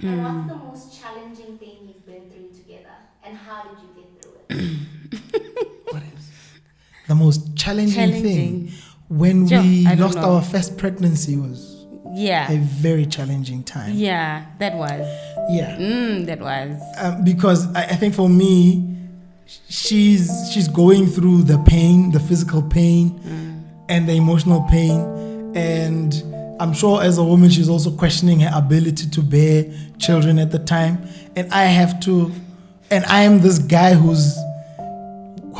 And what's the most challenging thing you've been through together? And how did you get through it? What is the most challenging thing? When we lost our first pregnancy was a very challenging time. Yeah, that was. Yeah. That was. Because I think for me, she's going through the pain, the physical pain, and the emotional pain. And I'm sure as a woman, she's also questioning her ability to bear children at the time. And I am this guy who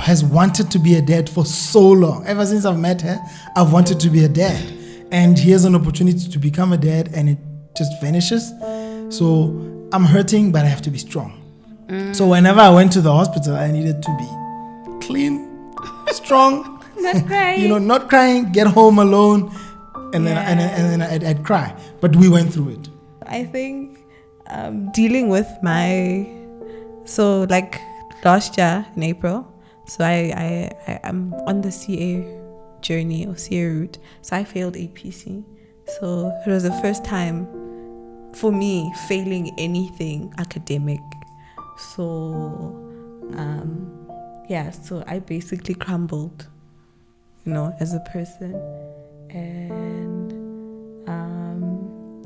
has wanted to be a dad for so long. Ever since I've met her, I've wanted to be a dad. And here's an opportunity to become a dad, and it just vanishes. So I'm hurting, but I have to be strong. So whenever I went to the hospital, I needed to be clean, strong, Not crying. Not crying, get home alone, and then I'd cry. But we went through it. I think dealing with like last year in April, so I'm on the CA journey or CA route. So I failed APC. So it was the first time for me failing anything academic. So so I basically crumbled, as a person. And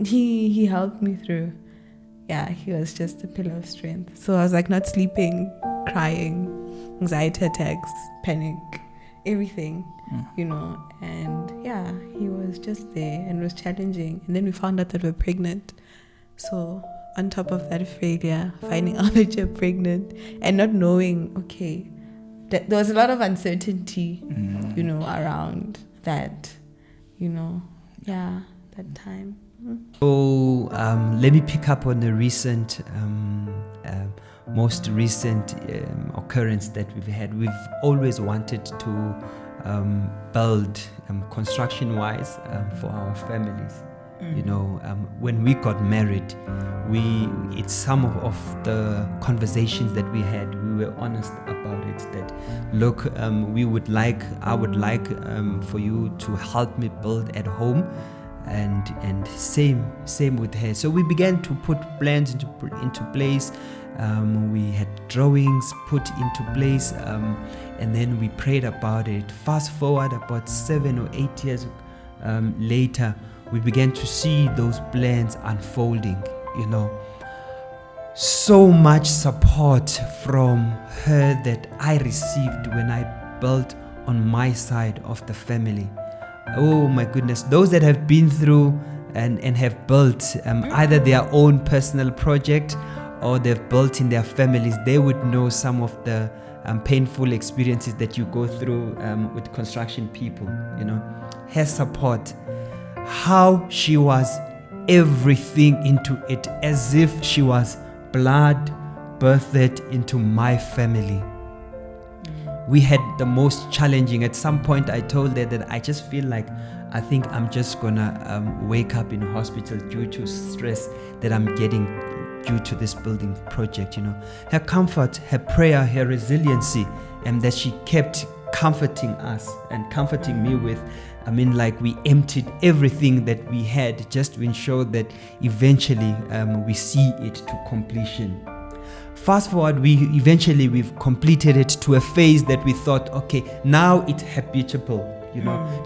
he helped me through. Yeah, he was just a pillar of strength. So I was like not sleeping, crying, anxiety attacks, panic, everything, and he was just there, and it was challenging. And then we found out that we're pregnant. So on top of that failure, finding out that you're pregnant and not knowing, that there was a lot of uncertainty, around that, that time. So let me pick up on the most recent occurrence that we've had. We've always wanted to build construction-wise for our families. When we got married, it's some of the conversations that we had. We were honest about it. That look, I would like for you to help me build at home, and same with her. So we began to put plans into place. We had drawings put into place, and then we prayed about it. Fast forward about 7 or 8 years later, we began to see those plans unfolding, So much support from her that I received when I built on my side of the family. Oh my goodness, those that have been through and have built either their own personal project or they've built in their families, they would know some of the painful experiences that you go through with construction people, Her support, how she was everything into it, as if she was blood birthed into my family. We had the most challenging. At some point I told her that I just feel like I think I'm just gonna wake up in hospital due to stress that I'm getting due to this building project. Her comfort, her prayer, her resiliency, and that she kept comforting us and comforting me with. We emptied everything that we had just to ensure that eventually we see it to completion. Fast forward, we've completed it to a phase that we thought, now it's habitable.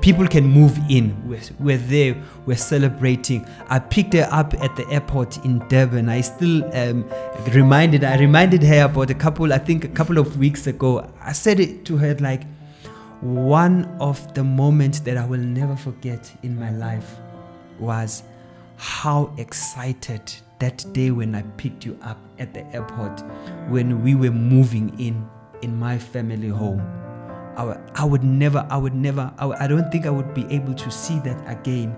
People can move in. We're there. We're celebrating. I picked her up at the airport in Durban. I still reminded her about a couple of weeks ago. I said it to her like, one of the moments that I will never forget in my life was how excited that day when I picked you up at the airport, when we were moving in my family home. I don't think I would be able to see that again,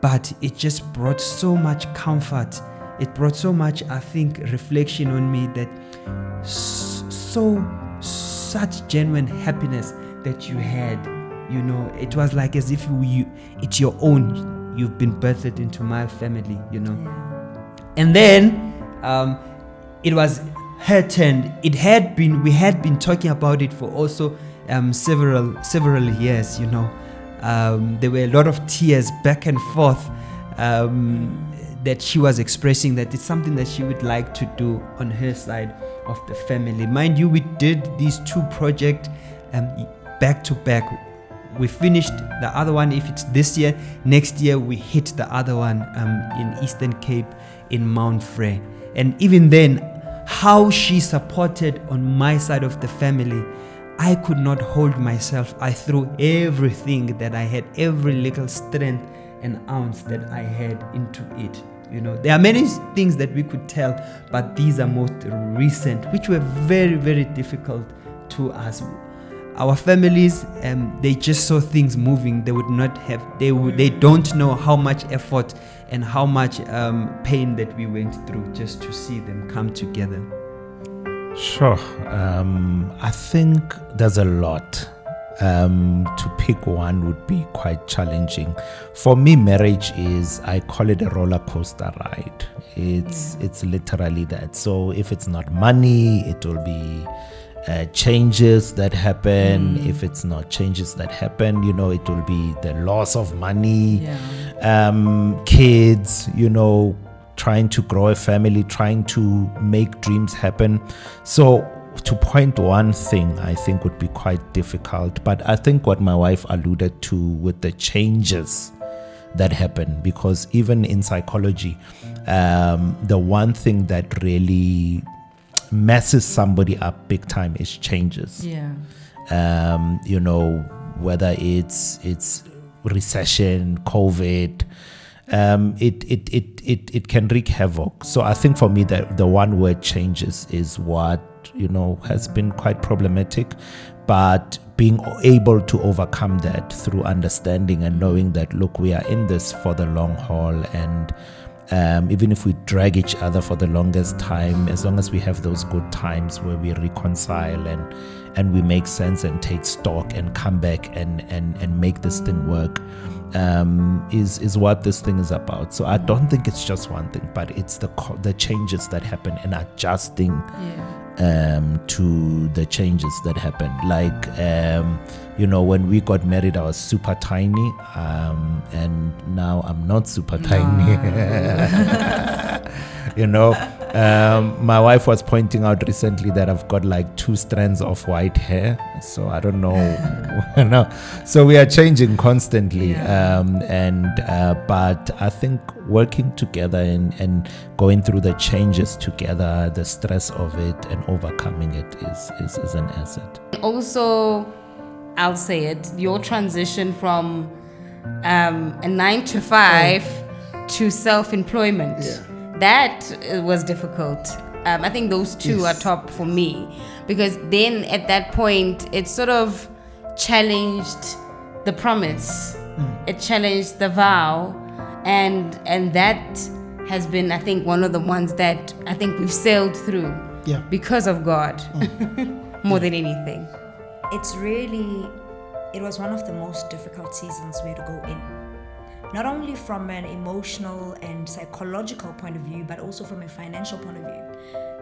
but it just brought so much comfort. It brought so much, I think, reflection on me, that such genuine happiness that you had. It was like as if it's your own. You've been birthed into my family, And then it was her turn. We had been talking about it for also several years. There were a lot of tears back and forth. that she was expressing that it's something that she would like to do on her side of the family. Mind you, we did these 2 projects back to back. We finished the other one. If it's this year, next year we hit the other one in Eastern Cape in Mount Frere. And even then, how she supported on my side of the family, I could not hold myself. I threw everything that I had, every little strength and ounce that I had into it. There are many things that we could tell, but these are most recent, which were very, very difficult to us. Our families, they just saw things moving. They would not have, they don't know how much effort and how much pain that we went through just to see them come together. Sure. I think there's a lot. To pick one would be quite challenging. For me, marriage is, I call it a roller coaster ride. It's literally that. So if it's not money, it will be changes that happen. If it's not changes that happen, it will be the loss of money, kids, trying to grow a family, trying to make dreams happen. So to point one thing, I think would be quite difficult. But I think what my wife alluded to with the changes that happen, because even in psychology, the one thing that really messes somebody up big time is changes. Whether it's recession, COVID, it can wreak havoc. So I think for me that the one word changes is what has been quite problematic, but being able to overcome that through understanding and knowing that, look, we are in this for the long haul, and even if we drag each other for the longest time, as long as we have those good times where we reconcile and we make sense and take stock and come back and make this thing work, is what this thing is about. So I don't think it's just one thing, but it's the changes that happen and adjusting to the changes that happen. Like when we got married, I was super tiny, and now I'm not super tiny. My wife was pointing out recently that I've got like 2 strands of white hair, so I don't know. So we are changing constantly, but I think working together and going through the changes together, the stress of it and overcoming it is an asset. Also, I'll say it, your transition from a 9-to-5 to self-employment. That was difficult. I think those 2 are top for me, because then at that point it sort of challenged the promise, it challenged the vow, and that has been, I think, one of the ones that I think we've sailed through because of God. More than anything. It was one of the most difficult seasons we had to go in. Not only from an emotional and psychological point of view, but also from a financial point of view.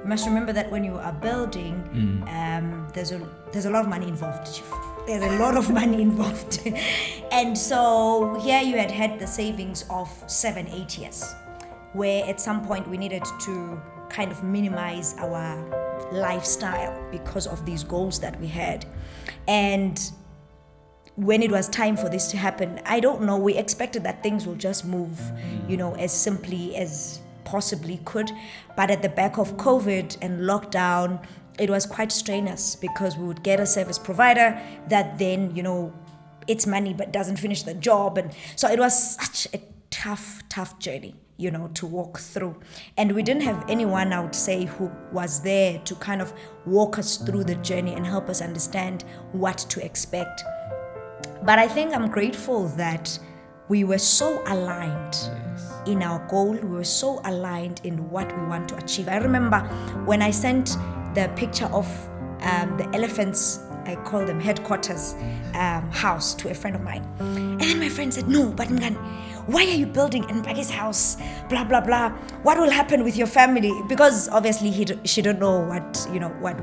You must remember that when you are building, there's a lot of money involved. There's a lot of money involved. And so here you had the savings of 7-8 years, where at some point we needed to kind of minimize our lifestyle because of these goals that we had. And when it was time for this to happen, I don't know, we expected that things will just move, as simply as possibly could. But at the back of COVID and lockdown, it was quite strenuous, because we would get a service provider that then, it's money but doesn't finish the job. And so it was such a tough journey, to walk through. And we didn't have anyone, I would say, who was there to kind of walk us through the journey and help us understand what to expect. But I think I'm grateful that we were so aligned in our goal. We were so aligned in what we want to achieve. I remember when I sent the picture of the elephants, I call them headquarters, house to a friend of mine. And then my friend said, "No, but Mngani, why are you building Mbaki's house? Blah, blah, blah. What will happen with your family?" Because obviously she don't know what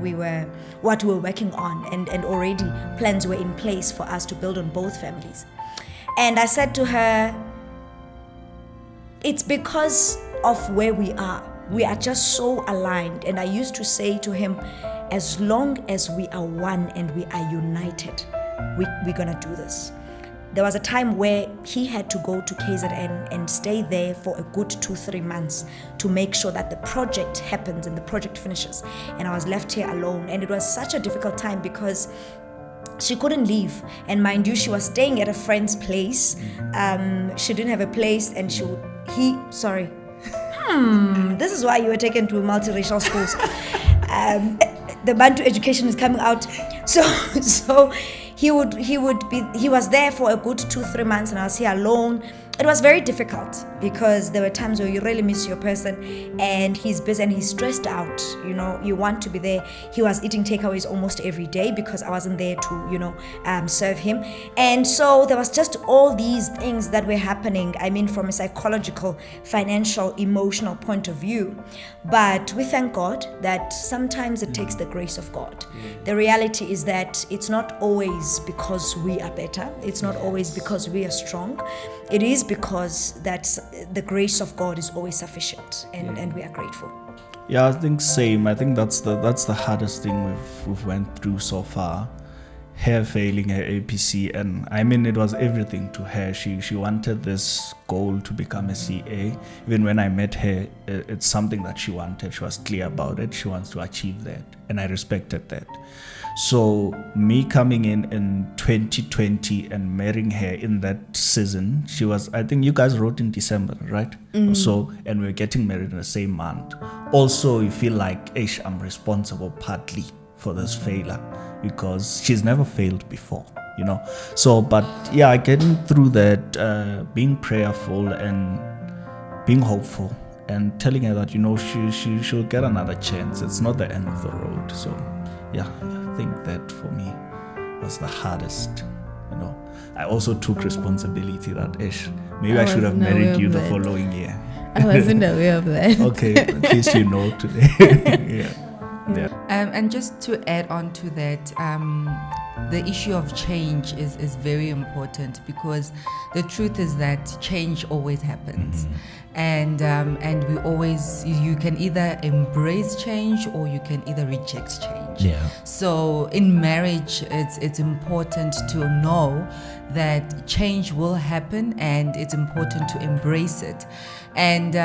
we were working on, and already plans were in place for us to build on both families. And I said to her, it's because of where we are. We are just so aligned. And I used to say to him, as long as we are one and we are united, we're gonna do this. There was a time where he had to go to KZN and stay there for a good 2-3 months to make sure that the project happens and the project finishes. And I was left here alone. And it was such a difficult time because she couldn't leave. And mind you, she was staying at a friend's place. She didn't have a place and this is why you were taken to multiracial schools. The Bantu education is coming out. So he was there for a good 2-3 months and I was here alone. It was very difficult because there were times where you really miss your person and he's busy and he's stressed out, you want to be there. He was eating takeaways almost every day because I wasn't there to, serve him. And so there was just all these things that were happening, from a psychological, financial, emotional point of view. But we thank God that sometimes it takes the grace of God. The reality is that it's not always because we are better. It's not always because we are strong. It is because that the grace of God is always sufficient, and we are grateful. Yeah, I think same. I think that's the hardest thing we've went through so far. Her failing her APC, and it was everything to her. She wanted this goal to become a CA. Even when I met her, it's something that she wanted. She was clear about it. She wants to achieve that, and I respected that. So me coming in 2020 and marrying her in that season, she was, I think you guys wrote in December, right? So, and we're getting married in the same month. Also, you feel like, I'm responsible partly for this failure because she's never failed before, So, but yeah, getting through that, being prayerful and being hopeful and telling her that, she'll get another chance. It's not the end of the road. So, yeah. I think that for me was the hardest. I also took responsibility that maybe I should have married you the following year. I wasn't aware of that. Okay, at least you know today. Yeah. And just to add on to that, the issue of change is very important because the truth is that change always happens. And we always, you can either embrace change or you can either reject change. Yeah. So in marriage, it's important to know that change will happen and it's important to embrace it. And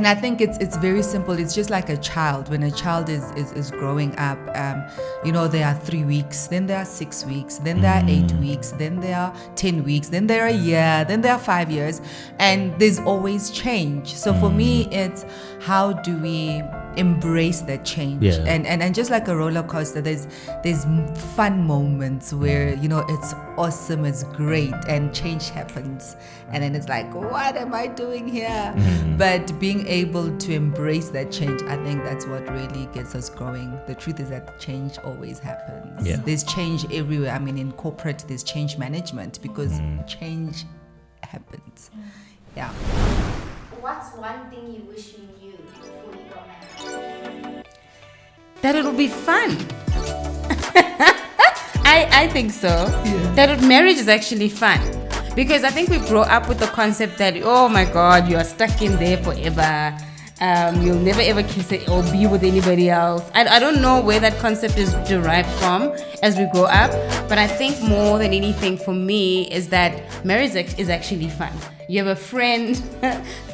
I think it's very simple. It's just like a child. When a child is growing up, there are 3 weeks, then there are 6 weeks, then there are 8 weeks, then there are 10 weeks, then there are a year, then there are 5 years, and there's always change. So for me, it's how do we embrace that change? Yeah. And just like a roller coaster, there's fun moments where it's awesome, it's great, and change happens, and then it's like, what am I doing here? But being able to embrace that change, I think that's what really gets us growing. The truth is that change always happens. Yeah. There's change everywhere. In corporate, there's change management because change happens. Yeah. What's one thing you wish you knew before you got married? That it'll be fun. I think so. Yeah. That marriage is actually fun. Because I think we grow up with the concept that, oh my God, you are stuck in there forever. You'll never ever kiss it or be with anybody else. I don't know where that concept is derived from as we grow up. But I think more than anything for me is that marriage is actually fun. You have a friend.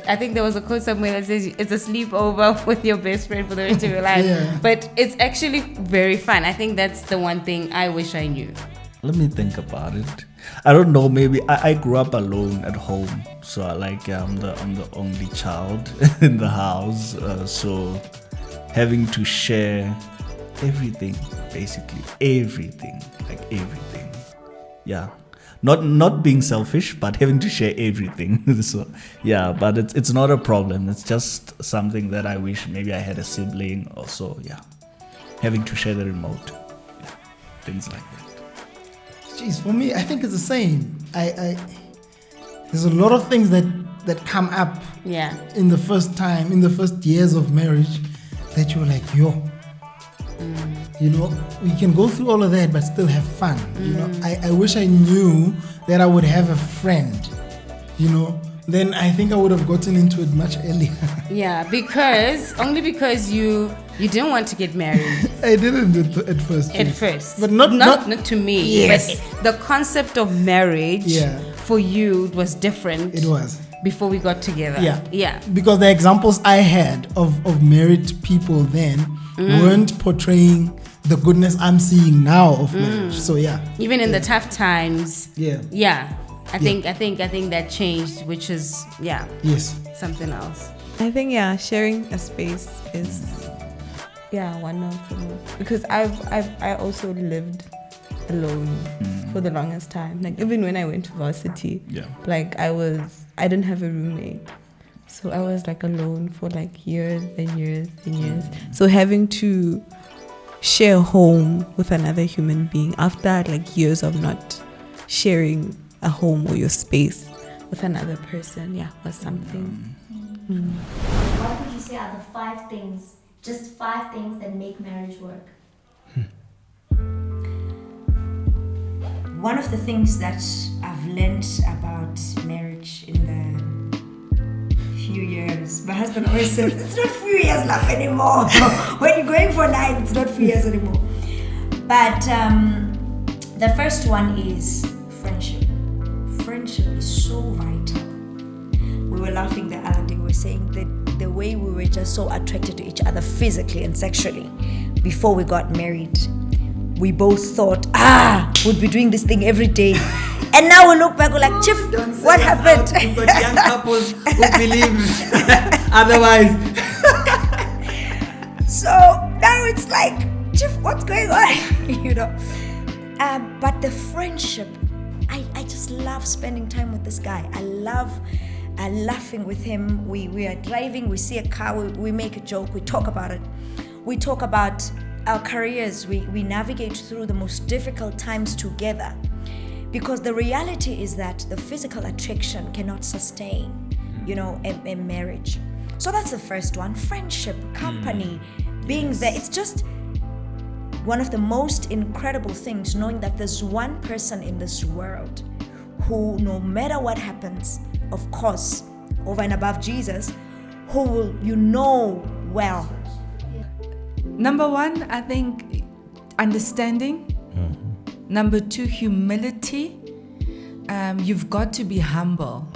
I think there was a quote somewhere that says it's a sleepover with your best friend for the rest of your life. Yeah. But it's actually very fun. I think that's the one thing I wish I knew. Let me think about it. I don't know, maybe I grew up alone at home, so I'm the only child in the house, so having to share everything, basically everything, yeah, not being selfish, but having to share everything. So yeah, but it's not a problem. It's just something that I wish maybe I had a sibling also. Yeah, having to share the remote, yeah, things like that. Jeez, for me, I think it's the same. There's a lot of things that come up in the first years of marriage that you're like, we can go through all of that but still have fun. I wish I knew that I would have a friend, then I think I would have gotten into it much earlier. Yeah, only because you didn't want to get married I didn't at first. at yes. first. But not not to me. Yes. But the concept of marriage Yeah. for you was different. It was. Before we got together. Yeah. Yeah. Because the examples I had of married people then weren't portraying the goodness I'm seeing now of marriage. So yeah. Even in the tough times. Yeah. Yeah. I think that changed, which is Yes. something else. I think sharing a space is one of the most, because I also lived alone for the longest time. Like even when I went to varsity, like I didn't have a roommate, so I was like alone for like years and years and years. So having to share a home with another human being after like years of not sharing a home or your space with another person, was something. What would you say are the 5 things, just 5 things that make marriage work? One of the things that I've learned about marriage in the few years, my husband always says, it's not few years love anymore. When you're going for 9, it's not few years anymore. But the first one is friendship. Friendship is so vital. We were laughing the other day, we were saying that the way we were just so attracted to each other physically and sexually before we got married, we both thought, we'd be doing this thing every day. And now we look back, we're like, Chief, what happened? But young couples who believe otherwise. So now it's like, Chief, what's going on? But the friendship, I just love spending time with this guy. I love laughing with him. We are driving, we see a car, we make a joke, we talk about it. We talk about our careers, we navigate through the most difficult times together, because the reality is that the physical attraction cannot sustain, a marriage. So that's the first one. Friendship, company, being there. It's just one of the most incredible things, knowing that there's one person in this world who, no matter what happens, of course, over and above Jesus, who will well. Number 1, I think understanding. Number 2, humility. You've got to be humble.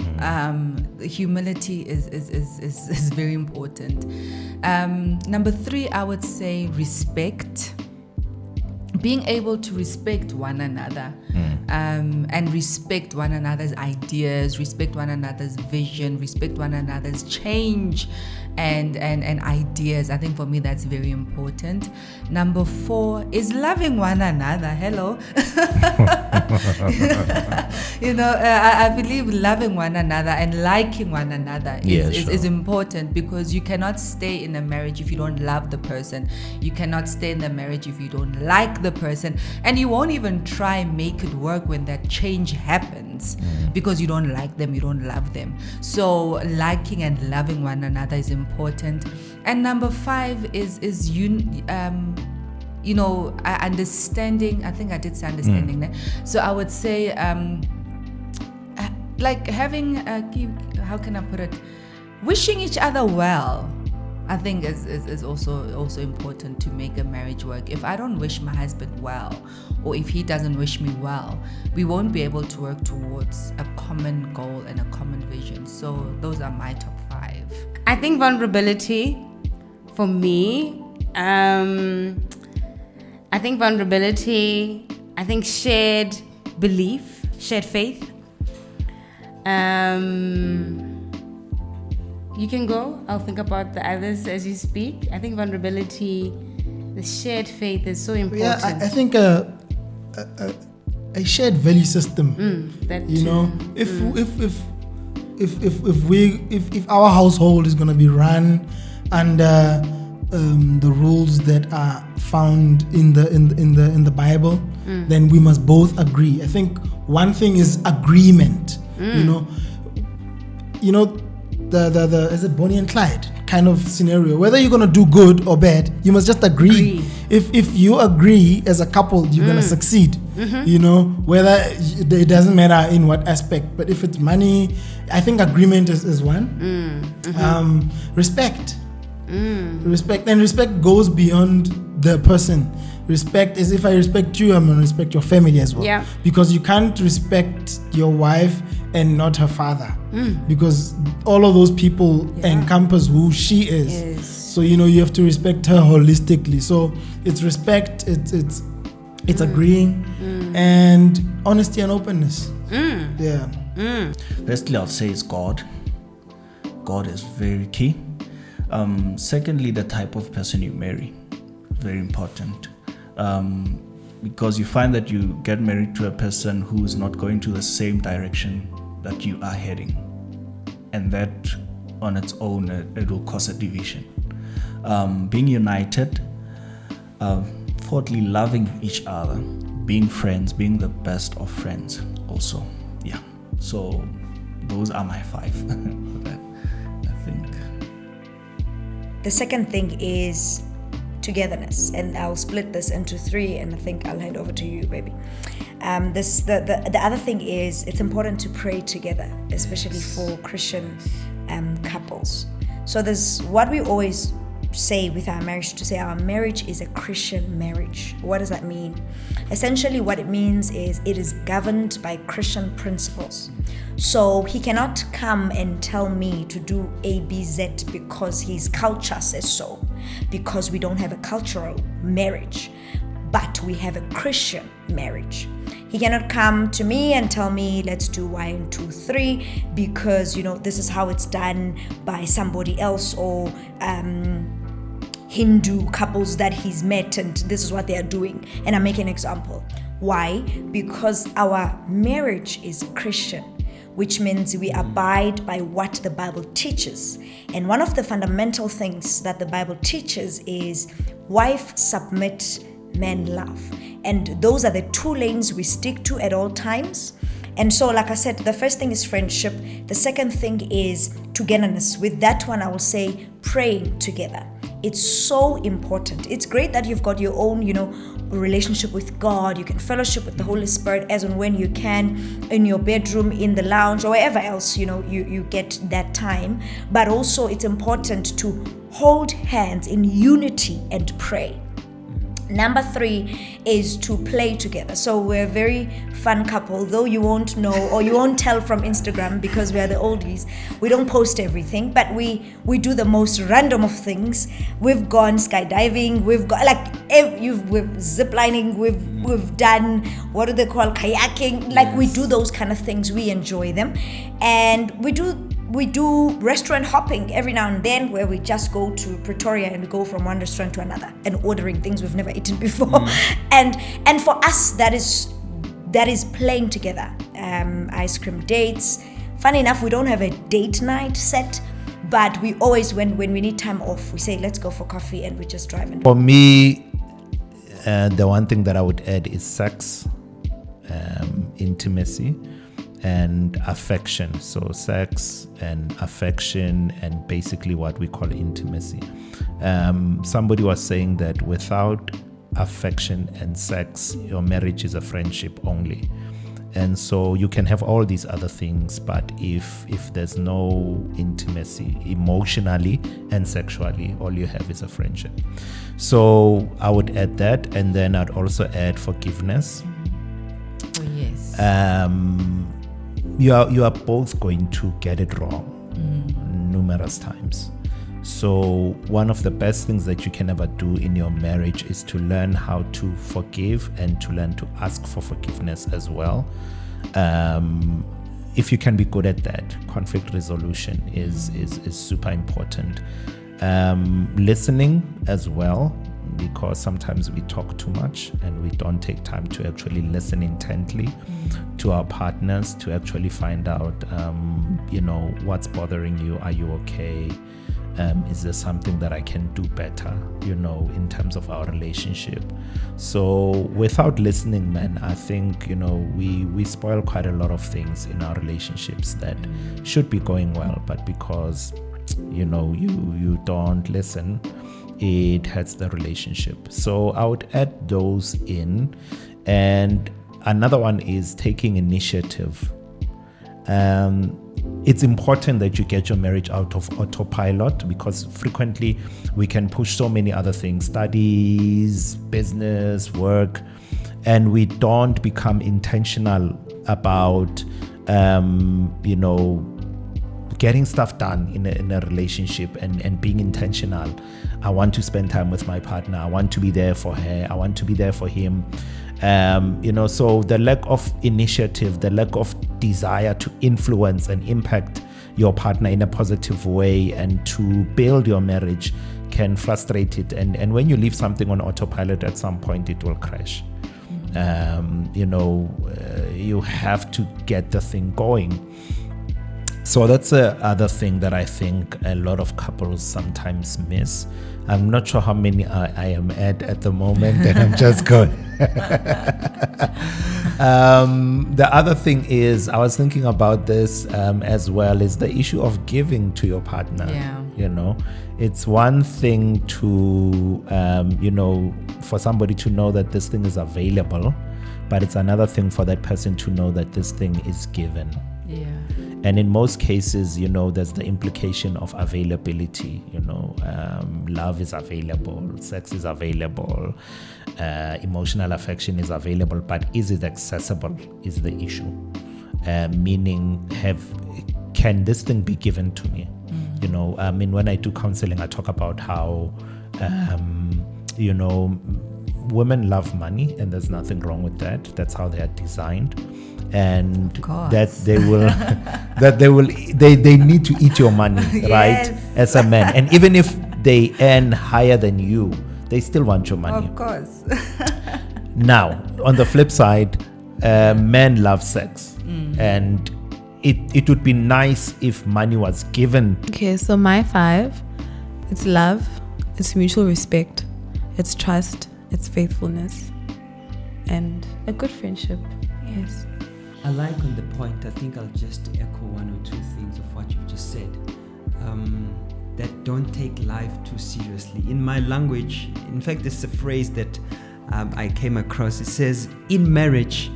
Humility is very important. Number 3, I would say respect. Being able to respect one another, and respect one another's ideas, respect one another's vision, respect one another's change and ideas. I think for me that's very important. Number 4 is loving one another. Hello. I believe loving one another and liking one another is important, because you cannot stay in a marriage if you don't love the person. You cannot stay in the marriage if you don't like the person, and you won't even try make it work when that change happens, because you don't like them, you don't love them. So liking and loving one another is important. And number 5 is understanding. I think I did say understanding there. So I would say like having how can I put it, wishing each other well, I think is also important to make a marriage work. If I don't wish my husband well, or if he doesn't wish me well, we won't be able to work towards a common goal and a common vision. So those are my top 5. I think vulnerability for me, I think shared belief, shared faith. You can go. I'll think about the others as you speak. I think vulnerability, the shared faith is so important. Yeah, I think a shared value system. If our household is going to be run under the rules that are found in the Bible, then we must both agree. I think one thing is agreement. the is it Bonnie and Clyde kind of scenario? Whether you're gonna do good or bad, you must just agree. If you agree as a couple, you're gonna succeed. You know, whether it doesn't matter in what aspect. But if it's money, I think agreement is one. Respect. Respect goes beyond the person. Respect is, if I respect you, I'm gonna respect your family as well. Yeah. Because you can't respect your wife and not her father, because all of those people encompass who she is. Yes. So you have to respect her holistically. So it's respect, it's agreeing, and honesty and openness. Yeah. Firstly, I'll say it's God. God is very key. Secondly, the type of person you marry, very important. Because you find that you get married to a person who is not going to the same direction that you are heading, and that on its own it will cause a division. Being united, fourthly, loving each other, being friends, being the best of friends also. Yeah, so those are my 5 I think. The second thing is togetherness, and I'll split this into 3, and I think I'll hand over to you, baby. The other thing is, it's important to pray together, especially for Christian couples. So there's what we always say with our marriage, to say our marriage is a Christian marriage. What does that mean? Essentially what it means is it is governed by Christian principles. So he cannot come and tell me to do A, B, Z because his culture says so, because we don't have a cultural marriage, but we have a Christian marriage. He cannot come to me and tell me let's do 1, 2, 3 because this is how it's done by somebody else, or Hindu couples that he's met and this is what they are doing. And I make an example. Why? Because our marriage is Christian, which means we abide by what the Bible teaches. And one of the fundamental things that the Bible teaches is wife submit, man love. And those are the 2 lanes we stick to at all times. And so, like I said, the first thing is friendship. The second thing is togetherness. With that one, I will say praying together. It's so important. It's great that you've got your own, relationship with God. You can fellowship with the Holy Spirit as and when you can, in your bedroom, in the lounge, or wherever else, you get that time. But also it's important to hold hands in unity and pray. Number 3 is to play together. So we're a very fun couple, though you won't know or you won't tell from Instagram because we are the oldies. We don't post everything, but we do the most random of things. We've gone skydiving, we've got we've ziplining, we've done, what do they call, kayaking. Like we do those kind of things. We enjoy them, and we do restaurant hopping every now and then, where we just go to Pretoria and we go from one restaurant to another and ordering things we've never eaten before. And for us, that is playing together. Ice cream dates. Funny enough, we don't have a date night set, but we always, when we need time off, we say let's go for coffee, and we just drive. And for me, the one thing that I would add is sex, intimacy, and affection. So sex and affection, and basically what we call intimacy. Somebody was saying that without affection and sex, your marriage is a friendship only. And so you can have all these other things, but if there's no intimacy emotionally and sexually, all you have is a friendship. So I would add that, and then I'd also add forgiveness. Oh yes. You are both going to get it wrong numerous times. So one of the best things that you can ever do in your marriage is to learn how to forgive and to learn to ask for forgiveness as well. If you can be good at that, conflict resolution is super important. Listening as well, because sometimes we talk too much and we don't take time to actually listen intently to our partners, to actually find out, what's bothering you. Are you okay? Is there something that I can do better, in terms of our relationship? So without listening, man, I think, we spoil quite a lot of things in our relationships that should be going well, but because, you don't listen, it hurts the relationship. So I would add those in. And another one is taking initiative. It's important that you get your marriage out of autopilot, because frequently we can push so many other things, studies, business, work, and we don't become intentional about, getting stuff done in a relationship and being intentional. I want to spend time with my partner. I want to be there for her. I want to be there for him. So the lack of initiative, the lack of desire to influence and impact your partner in a positive way and to build your marriage can frustrate it. And when you leave something on autopilot, at some point it will crash. You have to get the thing going. So that's the other thing that I think a lot of couples sometimes miss. I'm not sure how many I am at the moment, and I'm just going. The other thing is, I was thinking about this as well, is the issue of giving to your partner. Yeah. It's one thing to, for somebody to know that this thing is available, but it's another thing for that person to know that this thing is given. Yeah. And in most cases, there's the implication of availability. Love is available, sex is available, emotional affection is available, but is it accessible is the issue. Meaning, can this thing be given to me? When I do counseling, I talk about how, women love money, and there's nothing wrong with that. That's how they are designed. And that they need to eat your money, right? Yes. As a man. And even if they earn higher than you, they still want your money. Of course. Now, on the flip side, men love sex. And it would be nice if money was given. Okay, so my 5, it's love, it's mutual respect, it's trust, it's faithfulness, and a good friendship. Yes. I like on the point, I think I'll just echo one or two things of what you've just said. That don't take life too seriously. In my language, in fact, it's a phrase that I came across. It says, in marriage,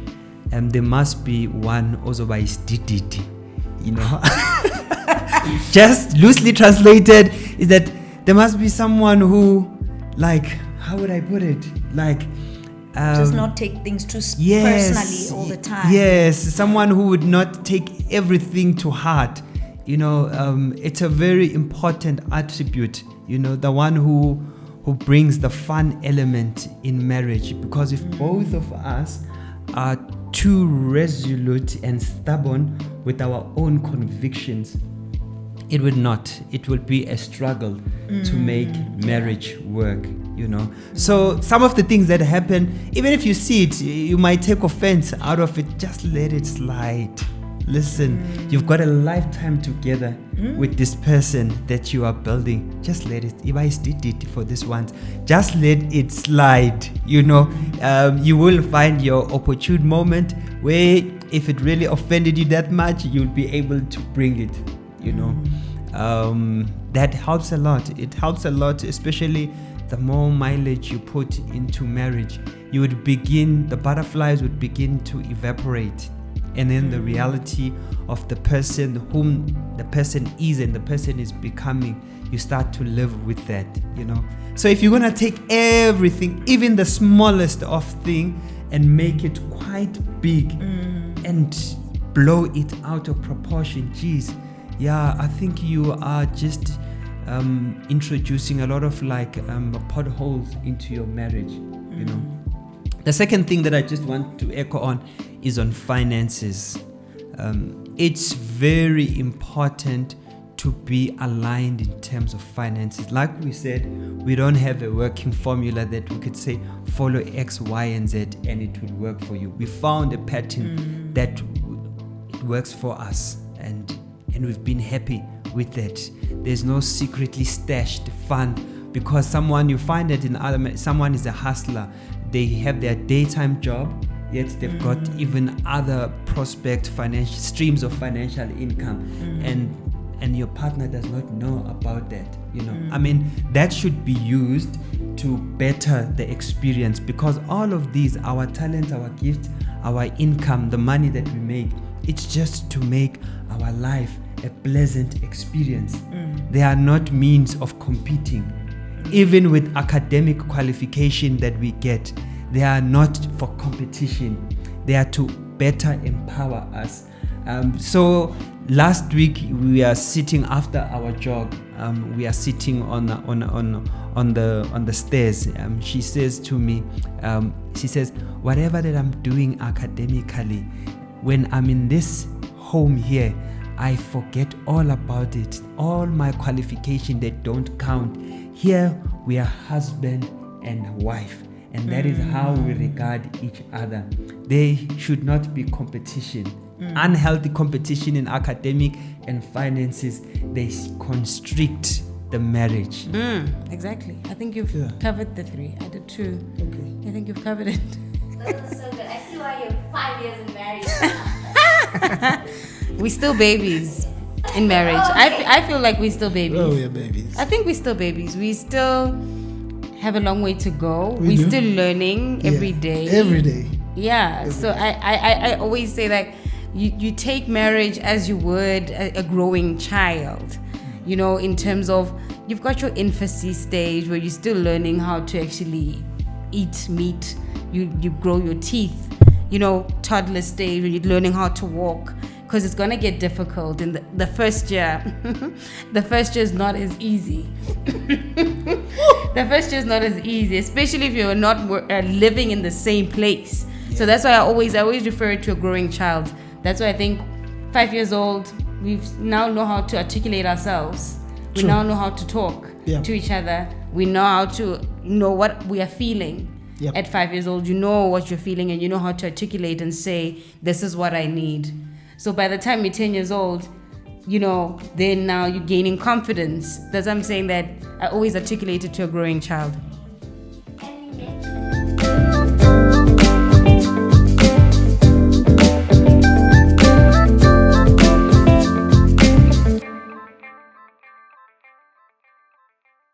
there must be one otherwise dididi. Just loosely translated is that there must be someone who, how would I put it? Does not take things too personally all the time. Yes, someone who would not take everything to heart. It's a very important attribute. The one who brings the fun element in marriage. Because if both of us are too resolute and stubborn with our own convictions, it would not. It would be a struggle to make marriage work, So some of the things that happen, even if you see it, you might take offense out of it. Just let it slide. Listen, you've got a lifetime together with this person that you are building. Just let it. If I did it for this once, just let it slide. You will find your opportune moment where, if it really offended you that much, you'll be able to bring it. That helps a lot. It helps a lot, especially the more mileage you put into marriage. The butterflies would begin to evaporate. And then the reality of the person whom the person is and the person is becoming, you start to live with that, So if you're going to take everything, even the smallest of thing, and make it quite big and blow it out of proportion, I think you are just introducing a lot of potholes into your marriage, The second thing that I just want to echo on is on finances. It's very important to be aligned in terms of finances. Like we said, we don't have a working formula that we could say follow X, Y, and Z and it will work for you. We found a pattern that it works for us, and we've been happy with it. There's no secretly stashed fund, because someone is a hustler. They have their daytime job, yet they've got even other financial streams of financial income, and your partner does not know about that. I mean, that should be used to better the experience, because all of these, our talents, our gifts, our income, the money that we make, it's just to make our life a pleasant experience. They are not means of competing. Even with academic qualification that we get, they are not for competition. They are to better empower us. So last week we are sitting after our jog. We are sitting on the stairs. She says to me, whatever that I'm doing academically, when I'm in this home here, I forget all about it. All my qualifications, they don't count. Here we are husband and wife, and that is how we regard each other. There should not be competition. Unhealthy competition in academic and finances, they constrict the marriage. Exactly. I think you've covered the three. I did too. Okay. I think you've covered it. That was so good. I see why you're 5 years in marriage. We're still babies in marriage. I feel like we're still babies. Oh, we're babies. I think we're still babies. We still have a long way to go. We do. Still learning every day. Every day. Yeah. So I always say that you take marriage as you would a growing child. In terms of, you've got your infancy stage where you're still learning how to actually eat meat. You grow your teeth. Toddler stage where you're learning how to walk, because it's gonna get difficult in the first year. The first year is not as easy. The first year is not as easy, especially if you're not living in the same place. So that's why I always refer it to a growing child. That's why I think 5 years old, we now know how to articulate ourselves. We True. now know how to talk to each other. We know how to know what we are feeling. Yep. At 5 years old, you know what you're feeling, and you know how to articulate and say, this is what I need. So by the time you're 10 years old, then now you're gaining confidence. That's why I'm saying that I always articulate it to a growing child.